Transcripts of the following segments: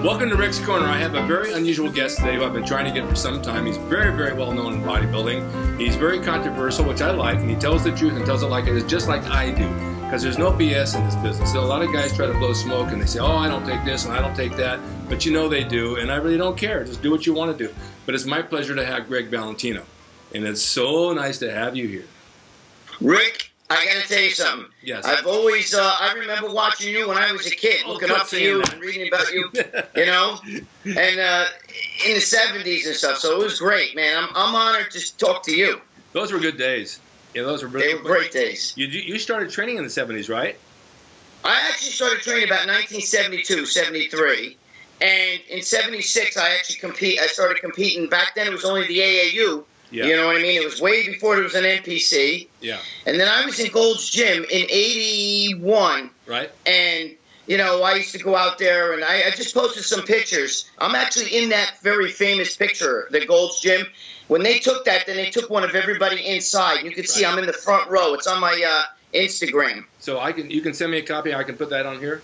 Welcome to Rick's Corner. I have a very unusual guest today who I've been trying to get for some time. He's very, very well known in bodybuilding. He's very controversial, which I like, and he tells the truth and tells it like it is, just like I do, because there's no BS in this business. So a lot of guys try to blow smoke and they say, oh, I don't take this and I don't take that, but you know they do, and I really don't care. Just do what you want to do. But it's my pleasure to have Gregg Valentino, and it's so nice to have you here. Rick, I gotta tell you something. Yes. I've always, I remember watching you when I was a kid, looking up to you and reading about you, you know, and in the 70s and stuff. So it was great, man. I'm honored to talk to you. Those were good days. Yeah, those were really They were great days. You started training in the 70s, right? I actually started training about 1972, 73. And in 76, I started competing. Back then, it was only the AAU. Yeah. You know what I mean? It was way before there was an NPC. Yeah. And then I was in Gold's Gym in 81. Right. And, you know, I used to go out there, and I just posted some pictures. I'm actually in that very famous picture, the Gold's Gym. When they took that, then they took one of everybody inside. You can see I'm in the front row. It's on my Instagram. So you can send me a copy. I can put that on here?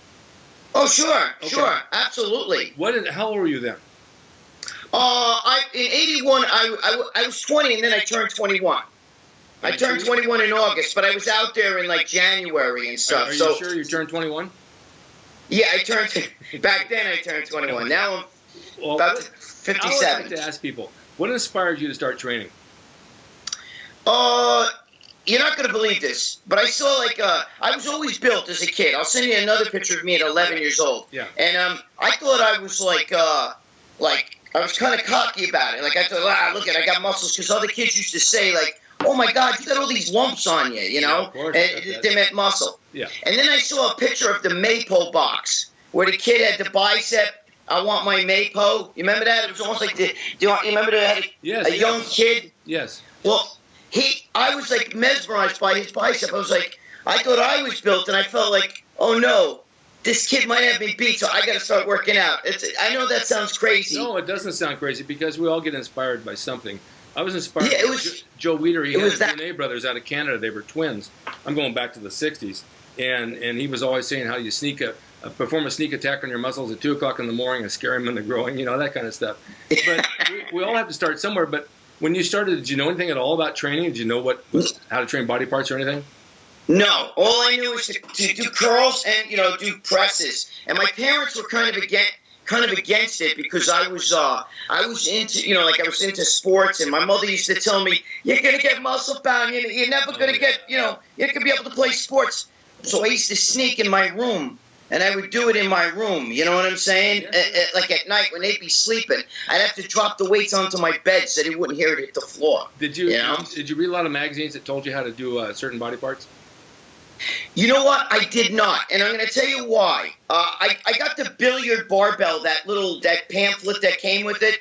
Oh, sure. Okay. Sure. Absolutely. How old were you then? In 81, I was 20, and then I turned 21. I turned 21 in August, but I was out there in, like, January and stuff. Are you sure you turned 21? Yeah, back then I turned 21. Now I'm about 57. I always like to ask people, what inspired you to start training? You're not going to believe this, but I saw, like, I was always built as a kid. I'll send you another picture of me at 11 years old. Yeah. And I thought I was, like I was kind of cocky about it. Like, I thought, look, I got muscles, because other kids used to say, like, oh, my God, you got all these lumps on you, you know? Yeah, of course. And they meant muscle. Yeah. And then I saw a picture of the Mapo box, where the kid had the bicep. I want my Mapo. You remember that? It was almost like you remember that? Yes. A young kid? Yes. Well, I was, like, mesmerized by his bicep. I was like, I thought I was built, and I felt like, oh, no. This kid might have me beat, so I got to start working out. I know that sounds crazy. No, it doesn't sound crazy, because we all get inspired by something. I was inspired by Joe Weider. He had his DNA brothers out of Canada. They were twins. I'm going back to the 60s. And he was always saying how you perform a sneak attack on your muscles at 2 o'clock in the morning and scare them into growing, you know, that kind of stuff. But we all have to start somewhere. But when you started, did you know anything at all about training? Did you know how to train body parts or anything? No, all I knew was to do curls and, you know, do presses. And my parents were kind of against it, because I was into, you know, like, I was into sports, and my mother used to tell me, you're gonna get muscle bound, you're never gonna get, you know, you're gonna be able to play sports. So I used to sneak in my room, and I would do it in my room. You know what I'm saying? Like at night when they'd be sleeping, I'd have to drop the weights onto my bed so they wouldn't hear it hit the floor. Did you read a lot of magazines that told you how to do certain body parts? You know what? I did not, and I'm going to tell you why. I got the billiard barbell, that pamphlet that came with it,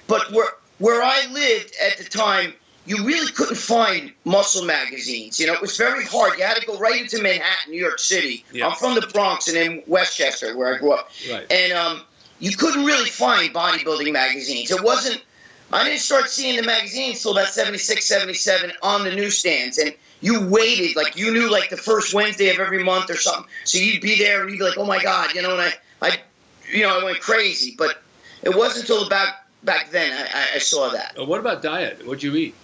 but where I lived at the time, you really couldn't find muscle magazines. You know, it was very hard. You had to go right into Manhattan, New York City. Yeah. I'm from the Bronx and in Westchester, where I grew up. Right. And you couldn't really find bodybuilding magazines. I didn't start seeing the magazines till about 76, 77 on the newsstands. And you waited, like, you knew, like, the first Wednesday of every month or something. So you'd be there and you'd be like, oh my God, you know, and I went crazy. But it wasn't until back then I saw that. What about diet? What'd you eat?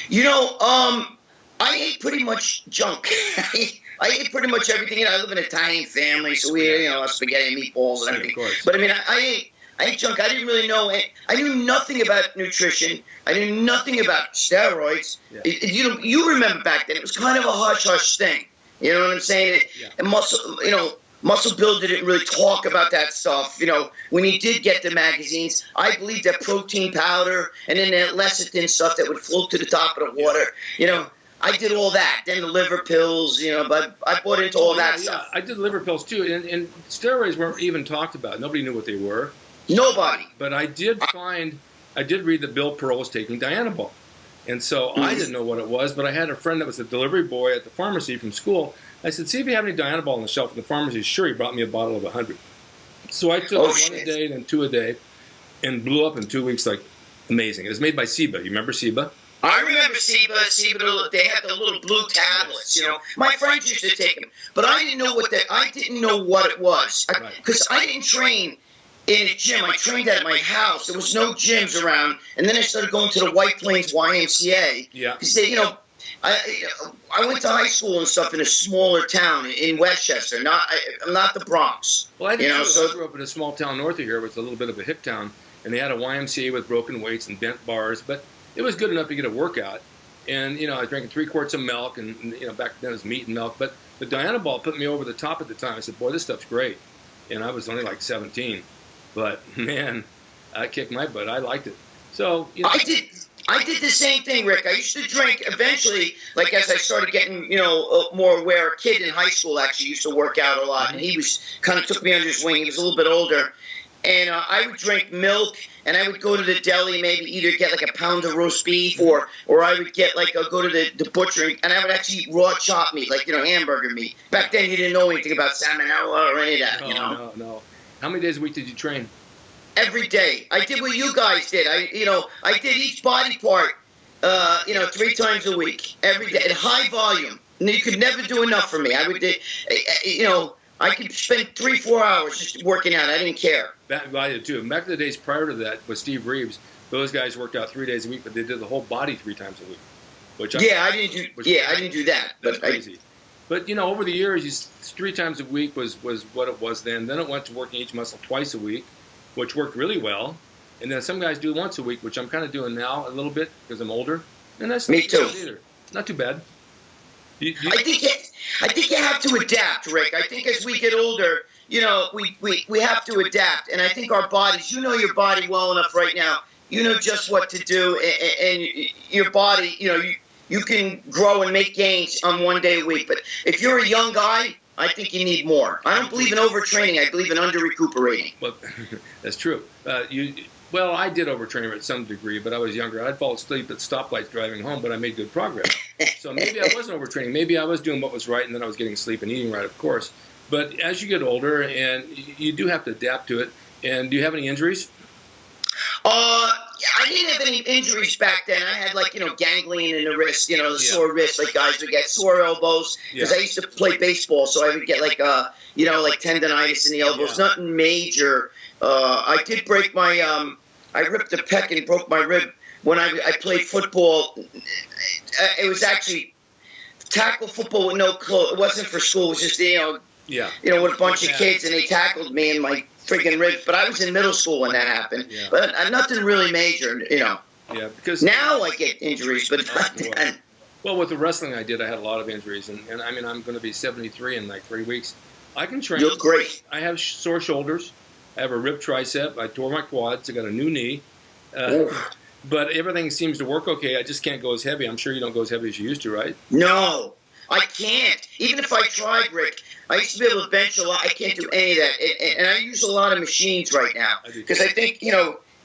You know, I ate pretty much junk. I ate pretty much everything. You know, I live in an Italian family, so we ate, you know, spaghetti and meatballs and everything. But I mean, I ate junk. I didn't really know. I knew nothing about nutrition. I knew nothing about steroids. Yeah. You remember back then, it was kind of a hush-hush thing. You know what I'm saying? And Muscle Builder didn't really talk about that stuff. You know, when he did get the magazines, I believed that protein powder and then that lecithin stuff that would float to the top of the water. You know, I did all that. Then the liver pills, you know, but I bought into all that stuff. I did liver pills too, and steroids weren't even talked about. Nobody knew what they were. Nobody. But I did read that Bill Pearl was taking Dianabol. And so I didn't know what it was, but I had a friend that was a delivery boy at the pharmacy from school. I said, see if you have any Dianabol on the shelf in the pharmacy. Sure, he brought me a bottle of 100. So I took 1 a day, then 2 a day, and blew up in 2 weeks like amazing. It was made by Seba. You remember Seba? I remember Seba. They had the little blue tablets, you know. My friends used to take them. But I didn't know what it was. Because I didn't train in a gym. I trained at my house. There was no gyms around. And then I started going to the White Plains YMCA. Yeah. Because they, I went to high school and stuff in a smaller town in Westchester, not the Bronx. Well, I did I grew up in a small town north of here, which was a little bit of a hick town, and they had a YMCA with broken weights and bent bars, but it was good enough to get a workout. And, I was drinking 3 quarts of milk, and, back then it was meat and milk. But the Diana Ball put me over the top at the time. I said, boy, this stuff's great. And I was only like 17. But, man, I kicked my butt. I liked it. So, I did the same thing, Rick. I used to drink eventually, like as I started getting, more aware. A kid in high school actually used to work out a lot. And he was kind of took me under his wing. He was a little bit older. And I would drink milk, and I would go to the deli, maybe either get like a pound of roast beef, or I would get go to the butcher, and I would actually eat raw chopped meat, like hamburger meat. Back then, you didn't know anything about salmonella or any of that. No. How many days a week did you train? Every day. I did what you guys did. I did each body part, 3 times a week, every day, at high volume. And you could never do enough for me. I would, I could spend 3-4 hours just working out. I didn't care. I did too. Back in the days prior to that with Steve Reeves, those guys worked out 3 days a week, but they did the whole body 3 times a week. I didn't do that. That's crazy. But over the years, 3 times a week was what it was then. Then it went to working each muscle twice a week, which worked really well. And then some guys do once a week, which I'm kind of doing now a little bit because I'm older. And that's me too. Either. Not too bad. I think you have to adapt, Rick. I think as we get older, we have to adapt. And I think our bodies, your body well enough right now, just what to do. And your body, you can grow and make gains on 1 day a week. But if you're a young guy, I think you need more. I don't believe in overtraining. I believe in under-recuperating. Well, that's true. Well, I did overtrain at some degree, but I was younger. I'd fall asleep at stoplights driving home, but I made good progress. So maybe I wasn't overtraining. Maybe I was doing what was right, and then I was getting sleep and eating right, of course. But as you get older, and you do have to adapt to it. And do you have any injuries? I didn't have any injuries back then. I had ganglion in the wrist, sore wrist, like guys would get sore elbows. Because I used to play baseball, so I would get tendonitis in the elbows. Nothing major. I did break my, I ripped a pec and broke my rib when I played football. It was actually tackle football with no clothes. It wasn't for school. It was just, with a bunch of kids, and they tackled me in my freaking ribs. But I was in middle school when that happened. Yeah. But nothing really major, Yeah, because now I get injuries, but not then. Well, with the wrestling I did, I had a lot of injuries, and I mean, I'm going to be 73 in like 3 weeks. I can train. You look great. I have sore shoulders. I have a ripped tricep. I tore my quads. I got a new knee. But everything seems to work okay. I just can't go as heavy. I'm sure you don't go as heavy as you used to, right? No, I can't. Even if I tried, Rick, I used to be able to bench a lot. I can't do any of that. And I use a lot of machines right now. Because I think,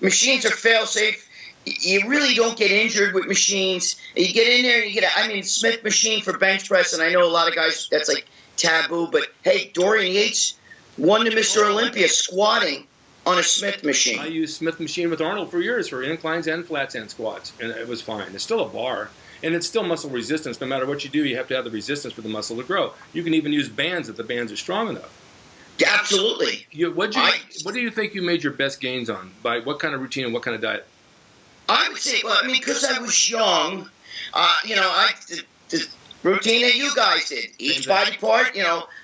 machines are fail-safe. You really don't get injured with machines. You get in there and you get Smith machine for bench press, and I know a lot of guys, that's like taboo. But, hey, Dorian Yates won the Mr. Olympia squatting on a Smith machine. I used Smith machine with Arnold for years for inclines and flats and squats, and it was fine. It's still a bar, and it's still muscle resistance. No matter what you do, you have to have the resistance for the muscle to grow. You can even use bands if the bands are strong enough. Absolutely. What do you think you made your best gains on? By what kind of routine and what kind of diet? I would say, because I was young, the routine that you guys did. Each body part,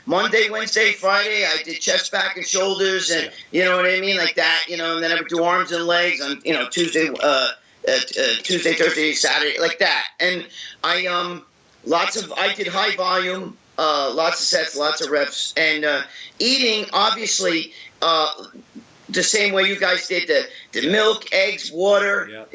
Monday, Wednesday, Friday, I did chest, back, and shoulders, and you know what I mean, like that, and then I would do arms and legs on, Tuesday, Thursday, Saturday, like that. And I did high volume, lots of sets, lots of reps, and eating, obviously, the same way you guys did, the milk, eggs, water,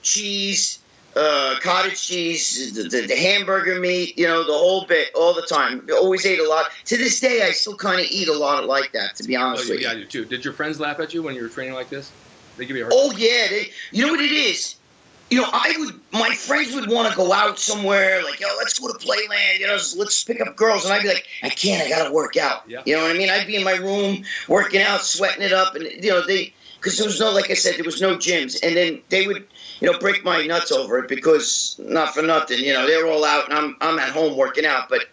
cheese, cottage cheese, the hamburger meat, the whole bit, all the time. Always ate a lot. To this day, I still kind of eat a lot like that, to be honest with you. Yeah, I do too. Did your friends laugh at you when you were training like this? They give you a hard time? Oh, yeah. You know what it is? My friends would want to go out somewhere, like, let's go to Playland, let's pick up girls. And I'd be like, I can't, I got to work out. Yeah. You know what I mean? I'd be in my room working out, sweating it up. And, because there was no, like I said, there was no gyms. And then they would, break my nuts over it because, not for nothing, they were all out and I'm at home working out. But,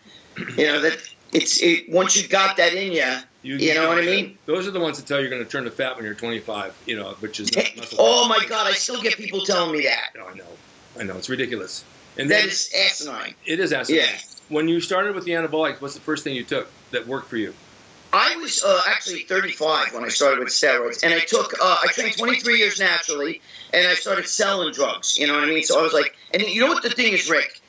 once you got that in you, You know what I mean? Those are the ones that tell you you're going to turn to fat when you're 25, which is not muscle. Oh, my God. I still get people telling me that. Oh, I know. It's ridiculous. And that is asinine. It is asinine. Yeah. When you started with the anabolics, what's the first thing you took that worked for you? I was actually 35 when I started with steroids. And I trained 23 years naturally, and I started selling drugs. You know what I mean? So I was like, and you know what the thing is, Rick?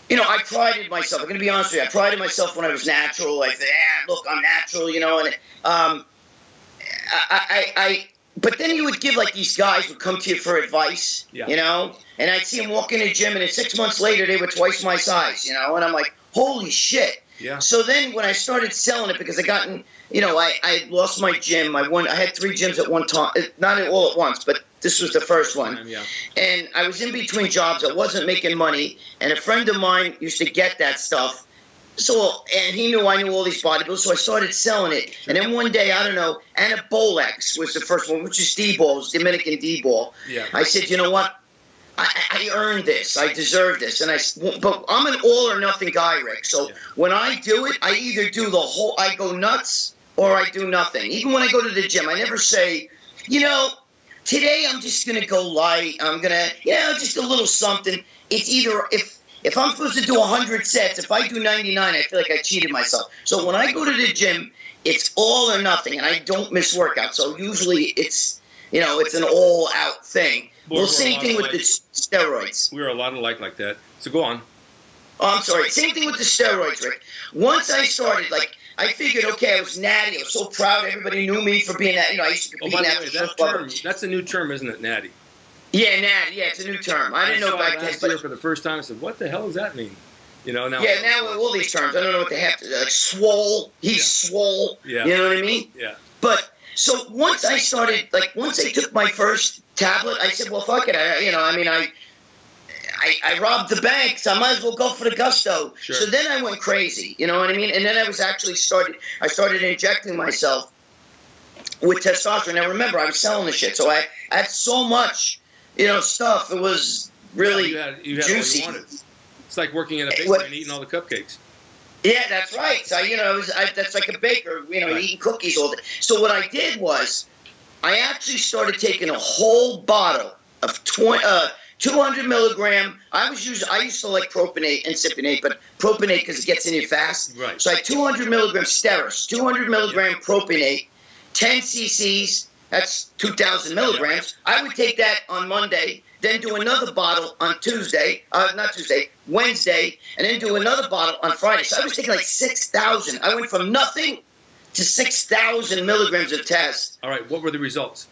I prided myself. I'm going to be honest with you. I prided myself when I was natural. Like, look, I'm natural, and but then you would give, like, these guys would come to you for advice, and I'd see them walk in the gym, and then 6 months later, they were twice my size, and I'm like, holy shit. Yeah. So then when I started selling it, because I lost my gym. I had 3 gyms at one time, not all at once, but this was the first one. Yeah. And I was in between jobs. I wasn't making money, and a friend of mine used to get that stuff. So, and he knew I knew all these bodybuilders, so I started selling it. And then one day, I don't know, Anabolex was the first one, which is D-ball, Dominican D-ball. Yeah. I said, you know what? I earned this. I deserve this. But I'm an all or nothing guy, Rick. So when I do it, I either do I go nuts or I do nothing. Even when I go to the gym, I never say, today I'm just going to go light. I'm going to, just a little something. It's either, if I'm supposed to do 100 sets, if I do 99, I feel like I cheated myself. So when I go to the gym, it's all or nothing, and I don't miss workouts. So usually it's, it's an all-out thing. Well, same thing with the steroids. We were a lot alike like that. So go on. Oh, I'm sorry. Same thing with the steroids, Rick. Once I started, I figured, okay, I was natty. I was so proud. Everybody knew me for being that. I used to compete that's a new term, isn't it, natty? Yeah, natty. Yeah, it's a new term. I didn't know back then. Last year for the first time, I said, what the hell does that mean? Now. Yeah, now with all these terms, I don't know what they have to, like swole. He's swole. Yeah. You know what I mean? Yeah. But so once I started, once I took my first tablet, I said, well, fuck it. I robbed the bank, so I might as well go for the gusto. Sure. So then I went crazy, you know what I mean? And then I was actually I started injecting myself with testosterone. Now remember, I was selling the shit, so I had so much, stuff. It was really you had juicy. All you wanted. It's like working in a bakery and eating all the cupcakes. Yeah, that's right. So, that's like a baker, right. Eating cookies all day. So what I did was I actually started taking a whole bottle of 200 milligram. I used to like propionate and cypionate, but propionate because it gets in you fast. Right. So I had 200 milligram Steris, 200 milligram propionate, 10 cc's. That's 2,000 milligrams. I would take that on Monday, then do another bottle on Wednesday, and then do another bottle on Friday. So I was taking like 6,000. I went from nothing to 6,000 milligrams of test. All right. What were the results?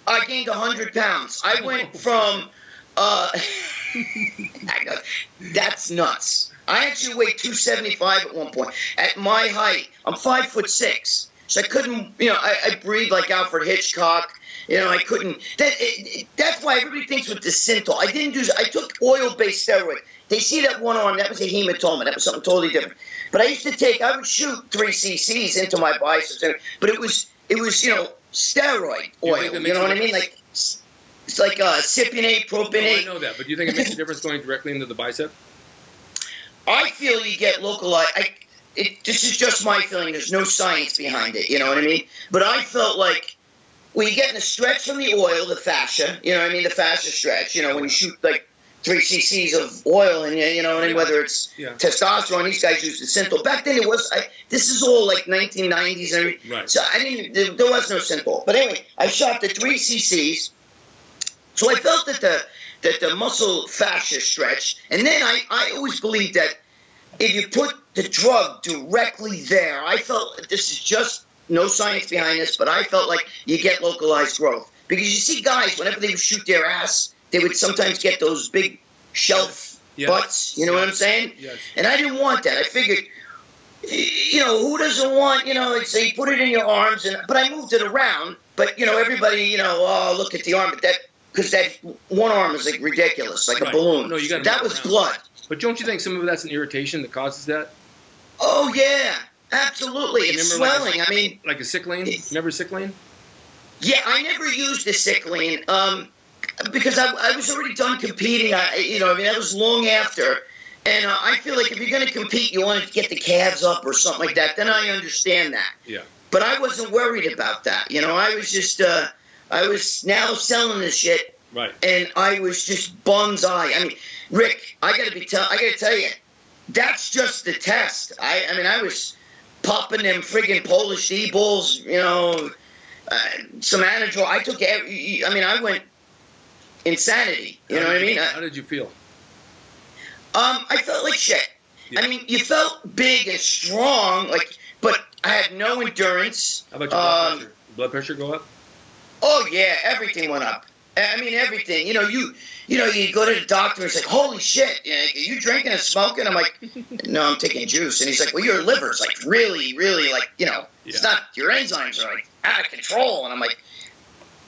I gained 100 pounds. I went from, that's nuts. I actually weighed 275 at one point. At my height, I'm 5'6". So I couldn't, I breathed like Alfred Hitchcock. I couldn't. That's why everybody thinks with the Synthol. I took oil-based steroid. They see that one arm, that was a hematoma. That was something totally different. But I would shoot 3 cc's into my biceps. But it was steroid oil. You know what I mean? It's like cypionate, propionate. Oh, I know that. But do you think it makes a difference going directly into the bicep? I feel you get localized. This is just my feeling. There's no science behind it. You know what I mean? But I felt like when you're getting a stretch from the oil, the fascia, the fascia stretch, when you shoot like 3 cc's of oil and whether it's testosterone, these guys use the Synthol. Back then this is all like 1990s and everything. Right. So there was no Synthol. But anyway, I shot the 3 cc's. So I felt that the muscle fascia stretched. And then I always believed that if you put the drug directly there, I felt this is just no science behind this, but I felt like you get localized growth. Because you see guys, whenever they would shoot their ass, they would sometimes get those big shelf butts. You know what I'm saying? Yes. And I didn't want that. I figured, who doesn't want, so you put it in your arms, but I moved it around. But, everybody, look at the arm. But because that one arm is like ridiculous, like a balloon. No, you got that was blood. But don't you think some of that's an irritation that causes that? Oh, yeah. Absolutely. It's swelling. Like a Cyclane? Remember Cyclane? Yeah, I never used the Cyclane because I was already done competing. That was long after. And I feel like if you're going to compete, you want to get the calves up or something like that. Then I understand that. Yeah. But I wasn't worried about that. You know, I was just, I was now selling this shit. Right. And I was just bum's eye. I mean, Rick, I got to tell you, that's just the test. I mean, I was popping them friggin' Polish E-balls, you know, some Anadrol. I took every, I mean, I went insanity. You know what I mean? How did you feel? I felt like shit. Yeah. I mean, you felt big and strong, like, but I had no endurance. How about your blood pressure? Blood pressure go up? Oh yeah, everything went up. I mean, everything. You know, you go to the doctor and it's like, holy shit, are you drinking and smoking? I'm like, no, I'm taking juice. And he's like, well, your liver's like really, really like, you know, it's not, your enzymes are like out of control. And I'm like,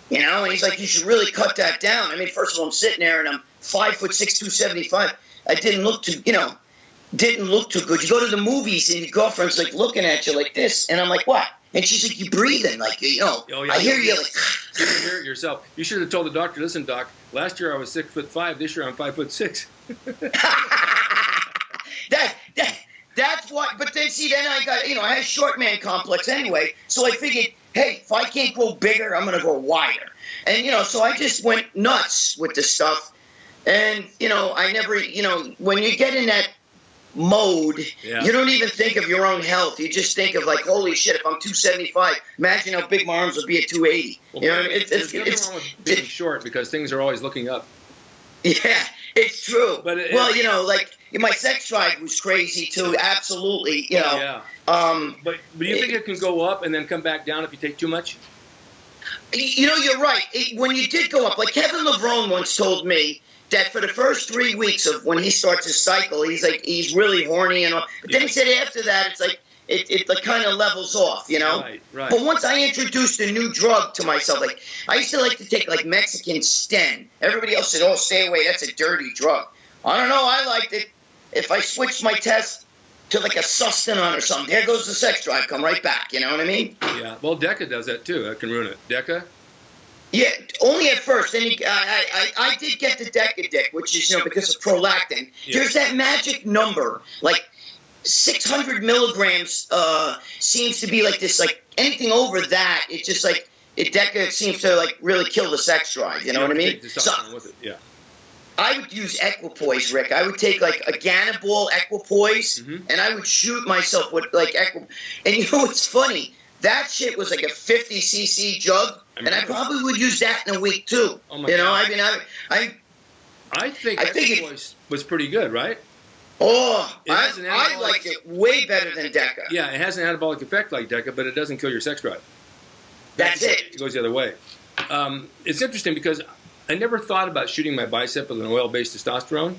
you know, and he's like, you should really cut that down. I mean, first of all, I'm sitting there and I'm 5'6", 275. I didn't look too good. You go to the movies and your girlfriend's like looking at you like this. And I'm like, what? And she's like, you breathing, like, you know, I hear you like. You can hear it yourself. You should have told the doctor, listen, doc, last year I was 6'5", this year I'm 5'6". That's what, but then see, then I got, you know, I had a short man complex anyway. So I figured, hey, if I can't grow bigger, I'm going to grow wider. And, you know, so I just went nuts with this stuff. And, you know, I never, you know, when you get in that mode, you don't even think of your own health. You just think of like, holy shit, if I'm 275, imagine how big my arms would be at 280. Well, you know what I mean? There's nothing wrong with being short because things are always looking up. Yeah, it's true. But well, you know, like my sex drive was crazy too. Absolutely, you know. Yeah. But do you think it can go up and then come back down if you take too much? You know, you're right. When you did go up, like Kevin Levrone once told me that for the first 3 weeks of when he starts his cycle, he's like, he's really horny and all. But then he said after that, it's like, it like kind of levels off, you know? Right. But once I introduced a new drug to myself, like, I used to like to take like Mexican Sten. Everybody else said, oh, stay away, that's a dirty drug. I don't know, I liked it. If I switched my test to like a Sustanon or something, there goes the sex drive, come right back, you know what I mean? Yeah, well, Deca does that too, that can ruin it. Deca? Yeah, only at first. Then I did get the Deca-Dick, which is, you know, because of prolactin. Yeah. There's that magic number, like 600 milligrams seems to be like this, like anything over that, it's just like, Deca seems to like really kill the sex drive, you know what I mean? So, with it. Yeah. I would use Equipoise, Rick. I would take like a Ganabol Equipoise, and I would shoot myself with like Equipoise. And you know what's funny? That shit was like a 50 cc jug, and I probably would use that in a week too. Oh my God. I mean, I think Equipoise was pretty good, right? Oh, I liked it way better than Deca. Yeah, it has an anabolic effect like Deca, but it doesn't kill your sex drive. That's it. It goes the other way. It's interesting because I never thought about shooting my bicep with an oil-based testosterone,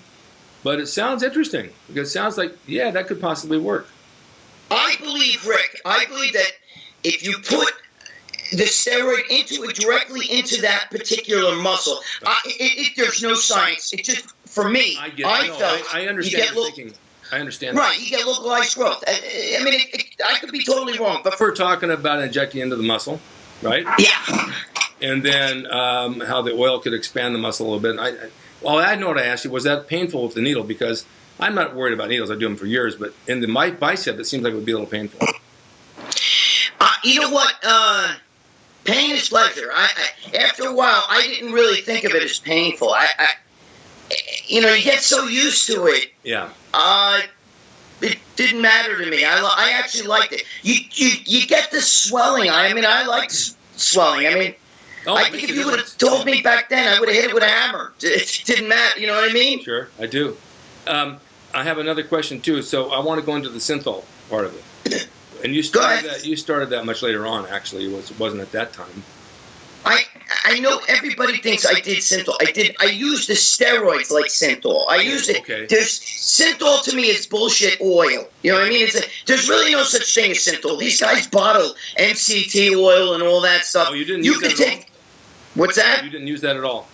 but it sounds interesting because it sounds like, yeah, that could possibly work. I believe, Rick, that if you put the steroid directly into that particular muscle, there's no science. It just, for me, I understand your thinking. I understand that. Right, you get localized growth. I mean, I could be totally wrong. But we're talking about injecting into the muscle, right? Yeah. And then how the oil could expand the muscle a little bit. I know what I asked you. Was that painful with the needle? Because I'm not worried about needles. I do them for years. But in the bicep, it seems like it would be a little painful. You know what? Pain is pleasure. After a while, I didn't really think of it as painful. You get so used to it. Yeah. It didn't matter to me. I actually liked it. You get the swelling. I mean, I liked swelling. I mean, I think if you would have told me back then, I would have hit it with a hammer. It didn't matter. You know what I mean? Sure, I do. I have another question too. So I want to go into the synthol part of it. And you started that much later on, actually. It wasn't at that time. I know everybody thinks I did synthol. I used the steroids like synthol. I used it. Okay. Synthol to me is bullshit oil. You know what I mean? There's really no such thing as synthol. These guys bottle MCT oil and all that stuff. Oh, you didn't use that at all? What's that? You didn't use that at all?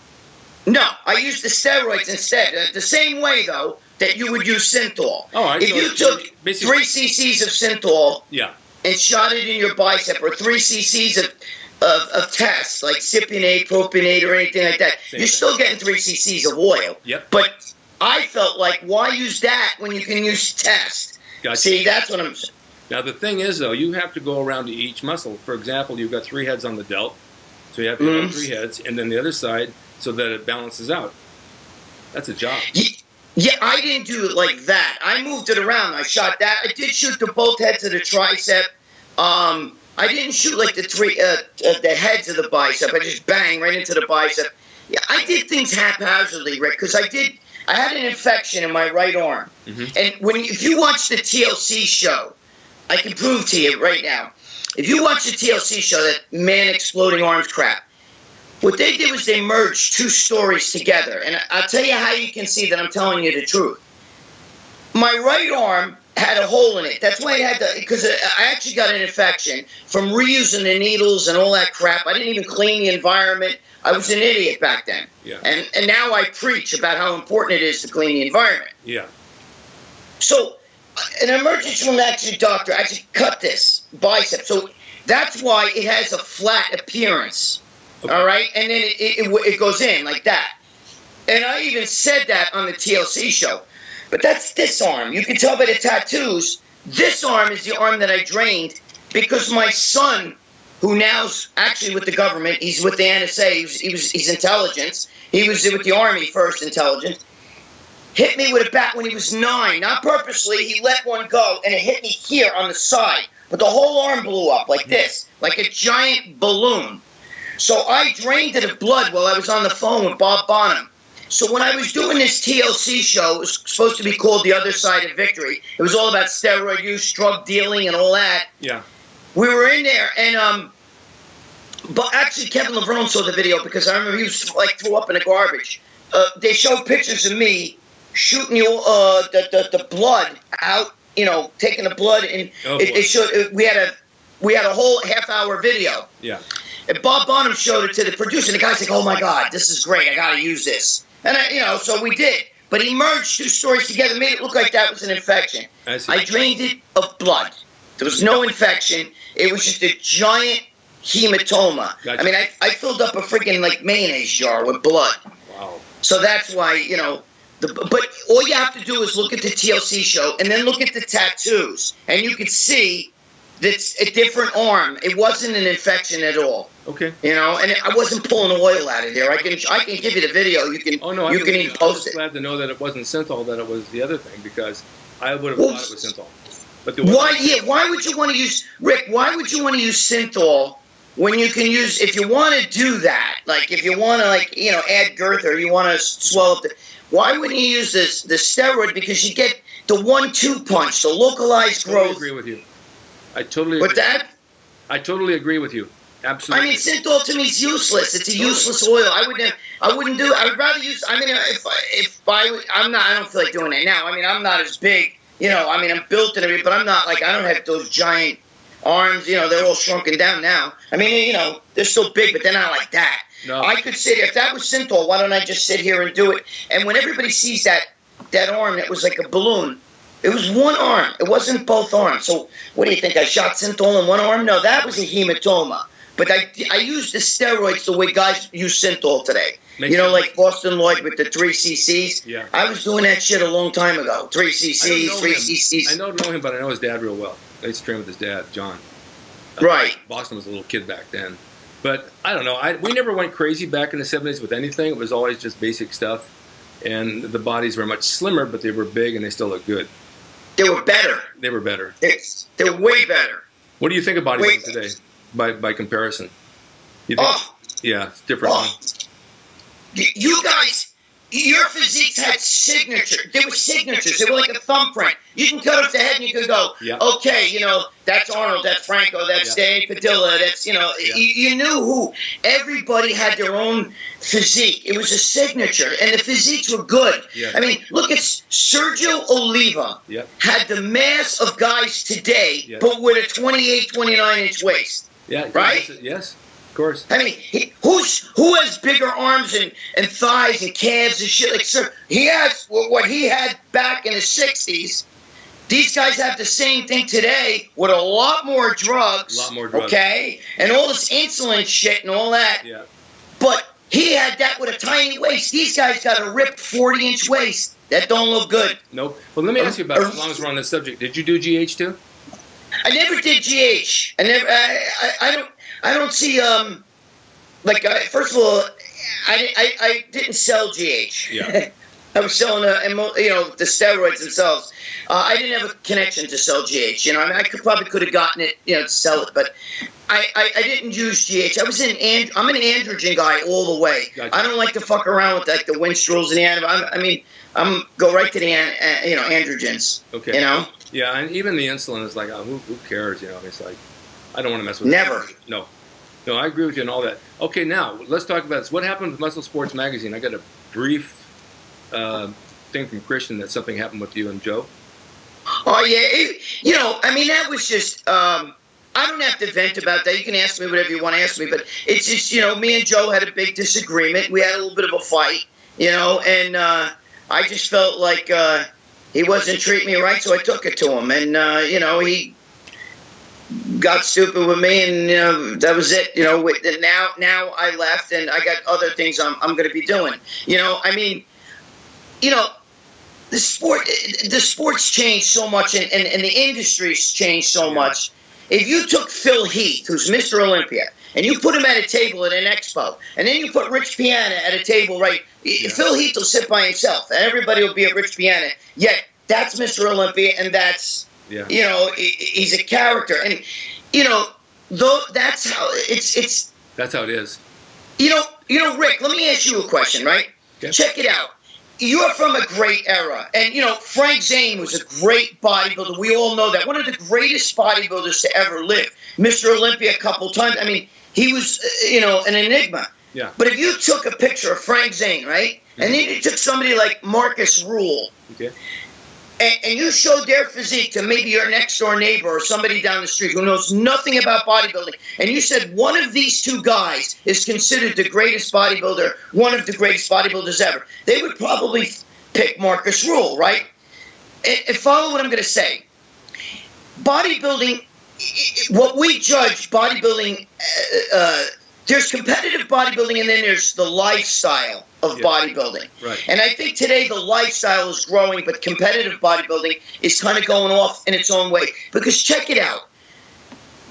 No, I used the steroids instead. The same way, though, that you would use synthol. All right. If you took 3 cc's of synthol and shot it in your bicep, or 3 cc's of tests, like cypionate, propionate, or anything like that, you're still getting 3 cc's of oil. Yep. But I felt like, why use that when you can use test? Gotcha. See, that's what I'm saying. Now, the thing is, though, you have to go around to each muscle. For example, you've got 3 heads on the delt, so you have to hit all 3 heads, and then the other side so that it balances out. That's a job. Yeah, I didn't do it like that. I moved it around. I shot that. I did shoot the both heads of the tricep. I didn't shoot like the heads of the bicep. I just bang right into the bicep. Yeah, I did things haphazardly, Rick, because I had an infection in my right arm. And if you watch the TLC show, I can prove to you right now. If you watch the TLC show, that man exploding arms crap, what they did was they merged 2 stories together. And I'll tell you how you can see that I'm telling you the truth. My right arm had a hole in it. That's why I had because I actually got an infection from reusing the needles and all that crap. I didn't even clean the environment. I was an idiot back then. Yeah. And now I preach about how important it is to clean the environment. Yeah. So an emergency room doctor actually cut this bicep. So that's why it has a flat appearance. Okay. All right? And then it goes in like that. And I even said that on the TLC show. But that's this arm. You can tell by the tattoos, this arm is the arm that I drained because my son, who now's actually with the government, he's with the NSA, he's intelligence. He was with the Army first, intelligence. Hit me with a bat when he was 9. Not purposely, he let one go, and it hit me here on the side. But the whole arm blew up like this, like a giant balloon. So I drained it of blood while I was on the phone with Bob Bonham. So when I was doing this TLC show, it was supposed to be called The Other Side of Victory. It was all about steroid use, drug dealing, and all that. Yeah. We were in there, and but actually Kevin Levrone saw the video because I remember he was like threw up in the garbage. They showed pictures of me shooting the blood out, taking the blood, and it showed we had a whole half-hour video. Yeah. And Bob Bonham showed it to the producer, and the guy's like, "Oh my God, this is great! I got to use this." And so we did. But he merged 2 stories together, made it look like that was an infection. I drained it of blood. There was no infection. It was just a giant hematoma. Gotcha. I mean, I filled up a freaking mayonnaise jar with blood. Wow. So that's why but all you have to do is look at the TLC show and then look at the tattoos, and you can see that's a different arm. It wasn't an infection at all. Okay. And I wasn't pulling oil out of there. I can give you the video. You can even post it. I'm glad to know that it wasn't synthol, that it was the other thing, because I would have thought it was synthol. But why would you want to use, Rick, why would you want to use synthol when you can use, if you want to do that, like if you want to add girth or you want to swell up why wouldn't you use the steroid? Because you get the 1-2 punch, the localized growth. I agree with you. I totally agree. With that? I totally agree with you. Absolutely. I mean, synthol to me is useless. It's a useless oil. I wouldn't do it. I would rather use. I mean, I don't feel like doing it now. I mean, I'm not as big. I mean, I'm built and everything, but I'm not I don't have those giant arms. They're all shrunken down now. I mean, they're still big, but they're not like that. No. I could sit. If that was synthol, why don't I just sit here and do it? And when everybody sees that arm, that was like a balloon. It was one arm. It wasn't both arms. So what do you think? I shot synthol in one arm? No, that was a hematoma. But I used the steroids the way guys use synthol today. Like Boston Lloyd with the 3 cc's. Yeah. I was doing that shit a long time ago. 3 cc's, 3 cc's. I don't know him, but I know his dad real well. I used to train with his dad, John. Right. Boston was a little kid back then. But I don't know. We never went crazy back in the 70s with anything. It was always just basic stuff. And the bodies were much slimmer, but they were big and they still looked good. They were better. They were better. They're way better. What do you think of bodybuilding today, by comparison? You think, yeah, it's different. You guys, your physiques had signatures. They were signatures. They were like a thumbprint. You can cut off the head and you can go, okay, that's Arnold, that's Franco, that's Danny Padilla, that's, you knew who. Everybody had their own physique. It was a signature, and the physiques were good. Yeah. I mean, look at Sergio Oliva. Had the mass of guys today, but with a 28, 29-inch waist. Yeah. Right? Yes. Of course. I mean, who has bigger arms and thighs and calves and shit? He has what he had back in the 60s. These guys have the same thing today with a lot more drugs. A lot more drugs. Okay? And all this insulin shit and all that. Yeah. But he had that with a tiny waist. These guys got a ripped 40-inch waist. That don't look good. Nope. Well, let me ask you about, as long as we're on this subject, did you do GH too? I never did GH. I don't see, first of all, I didn't sell GH. Yeah. I was selling, the steroids themselves. I didn't have a connection to sell GH. You know, I mean, probably could have gotten it, to sell it, but I didn't use GH. I'm an androgen guy all the way. Gotcha. I don't like to fuck around with like the Winstrels and the I'm go right to the androgens. Okay. You know. Yeah, and even the insulin is like, who cares? You know, it's like, I don't want to mess with. Never. No, I agree with you on all that. Okay, now let's talk about this. What happened with Muscle Sports Magazine? I got a brief thing from Christian that something happened with you and Joe. Oh yeah, that was just. I don't have to vent about that. You can ask me whatever you want to ask me, but it's just me and Joe had a big disagreement. We had a little bit of a fight, and I just felt like he wasn't treating me right, so I took it to him, and he got stupid with me, and that was it. Now I left, and I got other things I'm going to be doing. The sport's changed so much, and the industry's changed so much. If you took Phil Heath, who's Mr. Olympia, and you put him at a table at an expo, and then you put Rich Piana at a table, right? Yeah. Phil Heath will sit by himself, and everybody will be at Rich Piana. Yet that's Mr. Olympia, and that's he's a character, and though that's how it's. That's how it is. Rick. Let me ask you a question, right? Okay. Check it out. You're from a great era. And, Frank Zane was a great bodybuilder. We all know that. One of the greatest bodybuilders to ever live. Mr. Olympia a couple times. I mean, he was, an enigma. Yeah. But if you took a picture of Frank Zane, right? Mm-hmm. And then you took somebody like Marcus Rule. Okay. And you showed their physique to maybe your next door neighbor or somebody down the street who knows nothing about bodybuilding, and you said one of these two guys is considered the greatest bodybuilder, one of the greatest bodybuilders ever, they would probably pick Marcus Rule, right? And follow what I'm going to say. Bodybuilding, what we judge bodybuilding, there's competitive bodybuilding, and then there's the lifestyle of bodybuilding. Right. And I think today the lifestyle is growing, but competitive bodybuilding is kind of going off in its own way. Because check it out.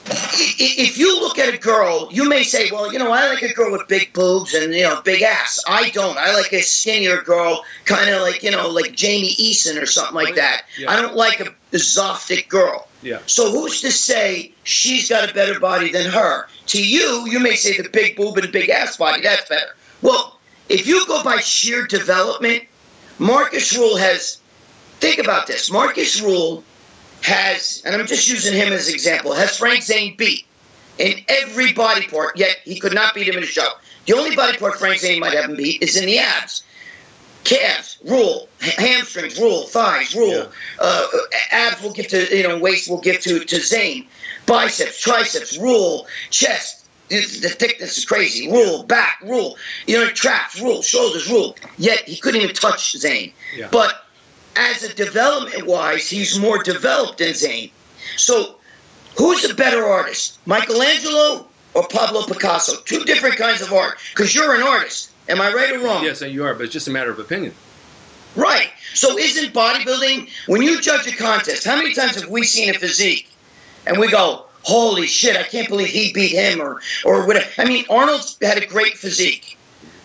If you look at a girl, you may say, well, I like a girl with big boobs and, big ass. I don't. I like a skinnier girl, kind of like, like Jamie Eason or something like that. Yeah. I don't like a exotic girl. Yeah. So who's to say she's got a better body than her? To you, you may say the big boob and big ass body, that's better. Well, if you go by sheer development, Marcus Rule has, think about this, Marcus Rule has, and I'm just using him as an example, has Frank Zane beat in every body part, yet he could not beat him in a show. The only body part Frank Zane might have him beat is in the abs. Calves, Rule. Hamstrings, Rule. Thighs, Rule. Yeah. Abs will give to, waist will give to Zane. Biceps, triceps, Rule. Chest. The thickness is crazy. Rule, back, Rule. Traps, Rule, shoulders, Rule. Yet he couldn't even touch Zane. Yeah. But as a development-wise, he's more developed than Zane. So who's a better artist, Michelangelo or Pablo Picasso? Two different kinds of art. Because you're an artist. Am I right or wrong? Yes, you are, but it's just a matter of opinion. Right. So isn't bodybuilding, when you judge a contest, how many times have we seen a physique and we go, holy shit, I can't believe he beat him or whatever. I mean, Arnold had a great physique,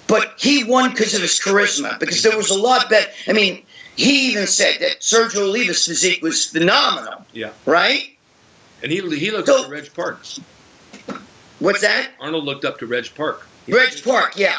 but he won because of his charisma, because there was a lot better. I mean, he even said that Sergio Oliva's physique was phenomenal. Yeah. Right? And he looked up to Reg Park. What's that? Arnold looked up to Reg Park. Reg Park, yeah.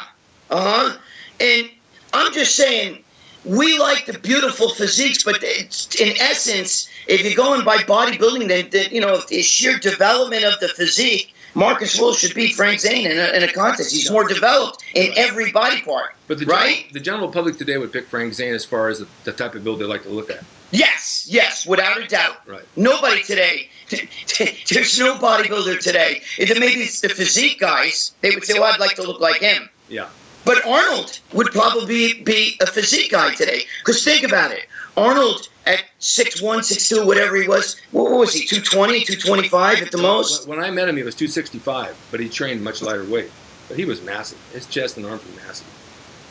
Uh-huh. And I'm just saying, we like the beautiful physiques, but it's, in essence, if you're going by bodybuilding, then the sheer development of the physique, Marcus Rule should beat Frank Zane in a contest. He's more developed in every body part. But the general public today would pick Frank Zane as far as the type of build they like to look at. Yes, without a doubt. Right. Nobody today, there's no bodybuilder today. Maybe it's the physique guys, they would say, well, I'd like to look like him. Yeah. But Arnold would probably be a physique guy today. Because think about it. Arnold at 6'1", 6'2", whatever he was, what was he, 220, 225 at the most? When I met him, he was 265, but he trained much lighter weight. but he was massive. His chest and arms were massive.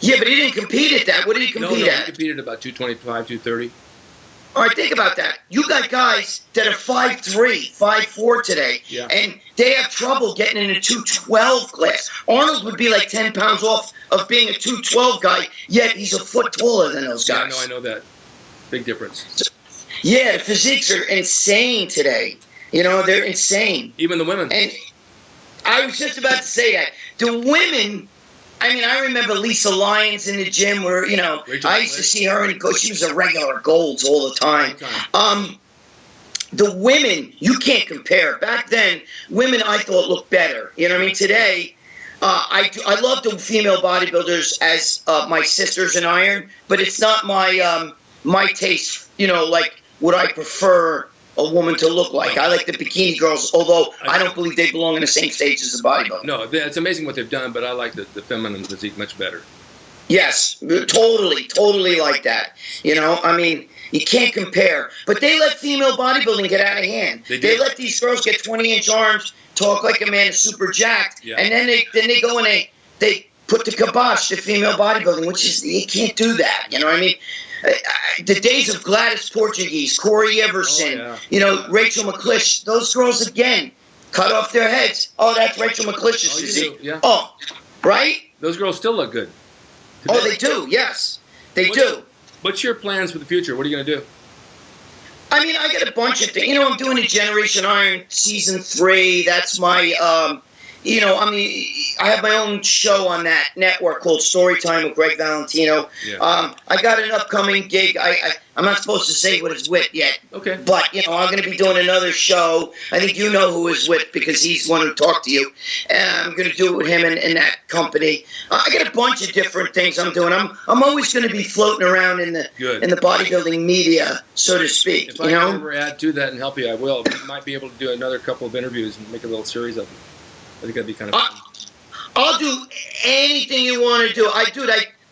Yeah, but he didn't compete at that. What did he compete at? He competed at about 225, 230. All right, think about that. You got guys that are 5'3", 5'4" today, and they have trouble getting in a 212 class. Arnold would be like 10 pounds off of being a 212 guy, yet he's a foot taller than those guys. Yeah, I know that. Big difference. Yeah, the physiques are insane today. You know, they're insane. Even the women. And I was just about to say that. The women... I mean, I remember Lisa Lyons in the gym where, you know, I used to see her and she was a regular Golds all the time. The women, you can't compare. Back then, women I thought looked better. You know what I mean? Today, I love the female bodybuilders as my sisters in iron, but it's not my taste, you know, like what I prefer a woman to look like. I like the bikini girls, although I don't believe they belong in the same stage as the bodybuilder. No, it's amazing what they've done, but I like the feminine physique much better. Yes, totally like that. You know, I mean, you can't compare. But they let female bodybuilding get out of hand. They let these girls get 20-inch arms, talk like a man is super jacked, and then they go and they put the kibosh to female bodybuilding, which is, you can't do that. You know what I mean? The days of Gladys Portuguese, Corey Everson, you know, Rachel McClish, those girls again cut off their heads. Oh, that's Rachel McClish's physique. Oh, right? Those girls still look good. Today. Oh, they do. Yes, they do. What's your plans for the future? What are you going to do? I mean, I got a bunch of things. You know, I'm doing a Generation Iron Season 3. That's my... you know, I mean, I have my own show on that network called Storytime with Gregg Valentino. I got an upcoming gig. I'm not supposed to say what it's with yet. Okay. But, you know, I'm going to be doing another show. I think you know who it's with because he's the one who talked to you. And I'm going to do it with him and that company. I got a bunch of different things I'm doing. I'm always going to be floating around in the bodybuilding media, so to speak. If I can ever add to that and help you, I will. We might be able to do another couple of interviews and make a little series of them. I think that'd be kind of fun. I'll do anything you want to do. I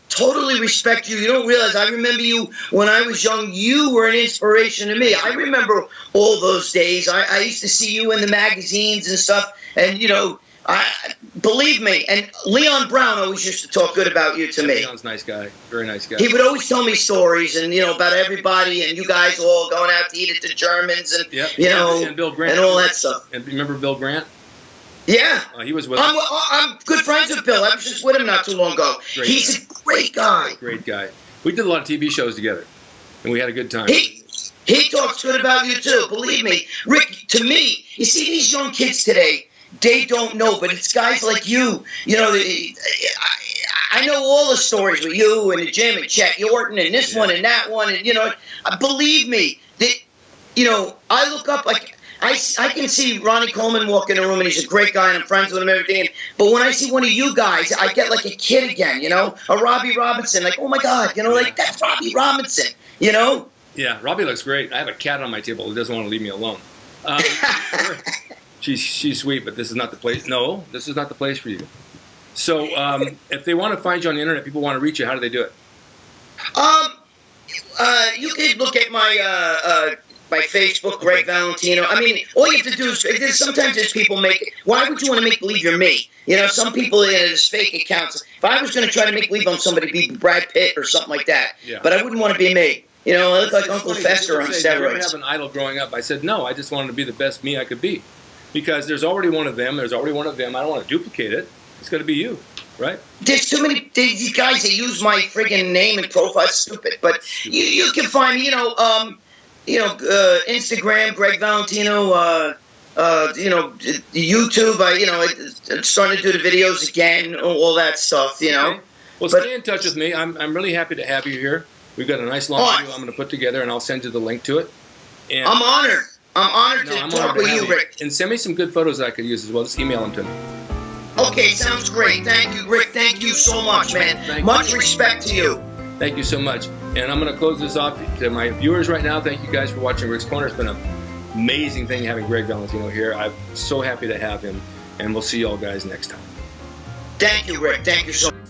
totally respect you. You don't realize, I remember you when I was young. You were an inspiration to me. I remember all those days. I used to see you in the magazines and stuff. And, you know, believe me, and Leon Brown always used to talk good about you to me. Leon's a nice guy. Very nice guy. He would always tell me stories and, you know, about everybody and you guys all going out to eat at the Germans and, you know, and Bill Grant, and all that stuff. And remember Bill Grant? Yeah. He was with us. I'm good friends with Bill. I was just with him not too long ago. He's a great guy. Great guy. We did a lot of TV shows together, and we had a good time. He talks good about you, too. Believe me. Rick, to me, you see these young kids today, they don't know, but it's guys like you. You know, I know all the stories with you and the gym and Chet Yorton and this one and that one. And, you know, believe me, you know, I look up like... I can see Ronnie Coleman walk in the room, and he's a great guy, and I'm friends with him and everything. But when I see one of you guys, I get like a kid again, you know? A Robbie Robinson, like, oh, my God, you know, like, that's Robbie Robinson, you know? Yeah, Robbie looks great. I have a cat on my table who doesn't want to leave me alone. She's sweet, but this is not the place. No, this is not the place for you. So if they want to find you on the internet, people want to reach you, how do they do it? You could look at my Facebook, Gregg Valentino. I mean, all you have to do is, sometimes there's people why would you want to make believe you're me? You know, some people, there's fake accounts. If I was going to try to make believe I'm somebody, be Brad Pitt or something like that. Yeah. But I wouldn't want to be me. You know, I look like Uncle Fester on steroids. Did you have an idol growing up? I said, no, I just wanted to be the best me I could be. Because there's already one of them, there's already one of them. I don't want to duplicate it. It's going to be you, right? There's too many, these guys that use my friggin' name and profile. It's stupid. But you can find me, Instagram, Gregg Valentino, YouTube. I'm starting to do the videos again, all that stuff, you know. Okay. Well, stay in touch with me. I'm really happy to have you here. We've got a nice long video I'm going to put together, and I'll send you the link to it. And I'm honored. I'm talk with you, Rick. And send me some good photos that I could use as well. Just email them to me. Okay, sounds great. Thank you, Rick. Thank you so much, man. Much respect to you. Thank you so much. And I'm going to close this off to my viewers right now. Thank you guys for watching Rick's Corner. It's been an amazing thing having Gregg Valentino here. I'm so happy to have him. And we'll see you all guys next time. Thank you, Rick. Thank you so much.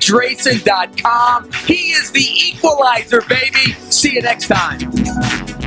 drasin.com. He is the equalizer, baby. See you next time.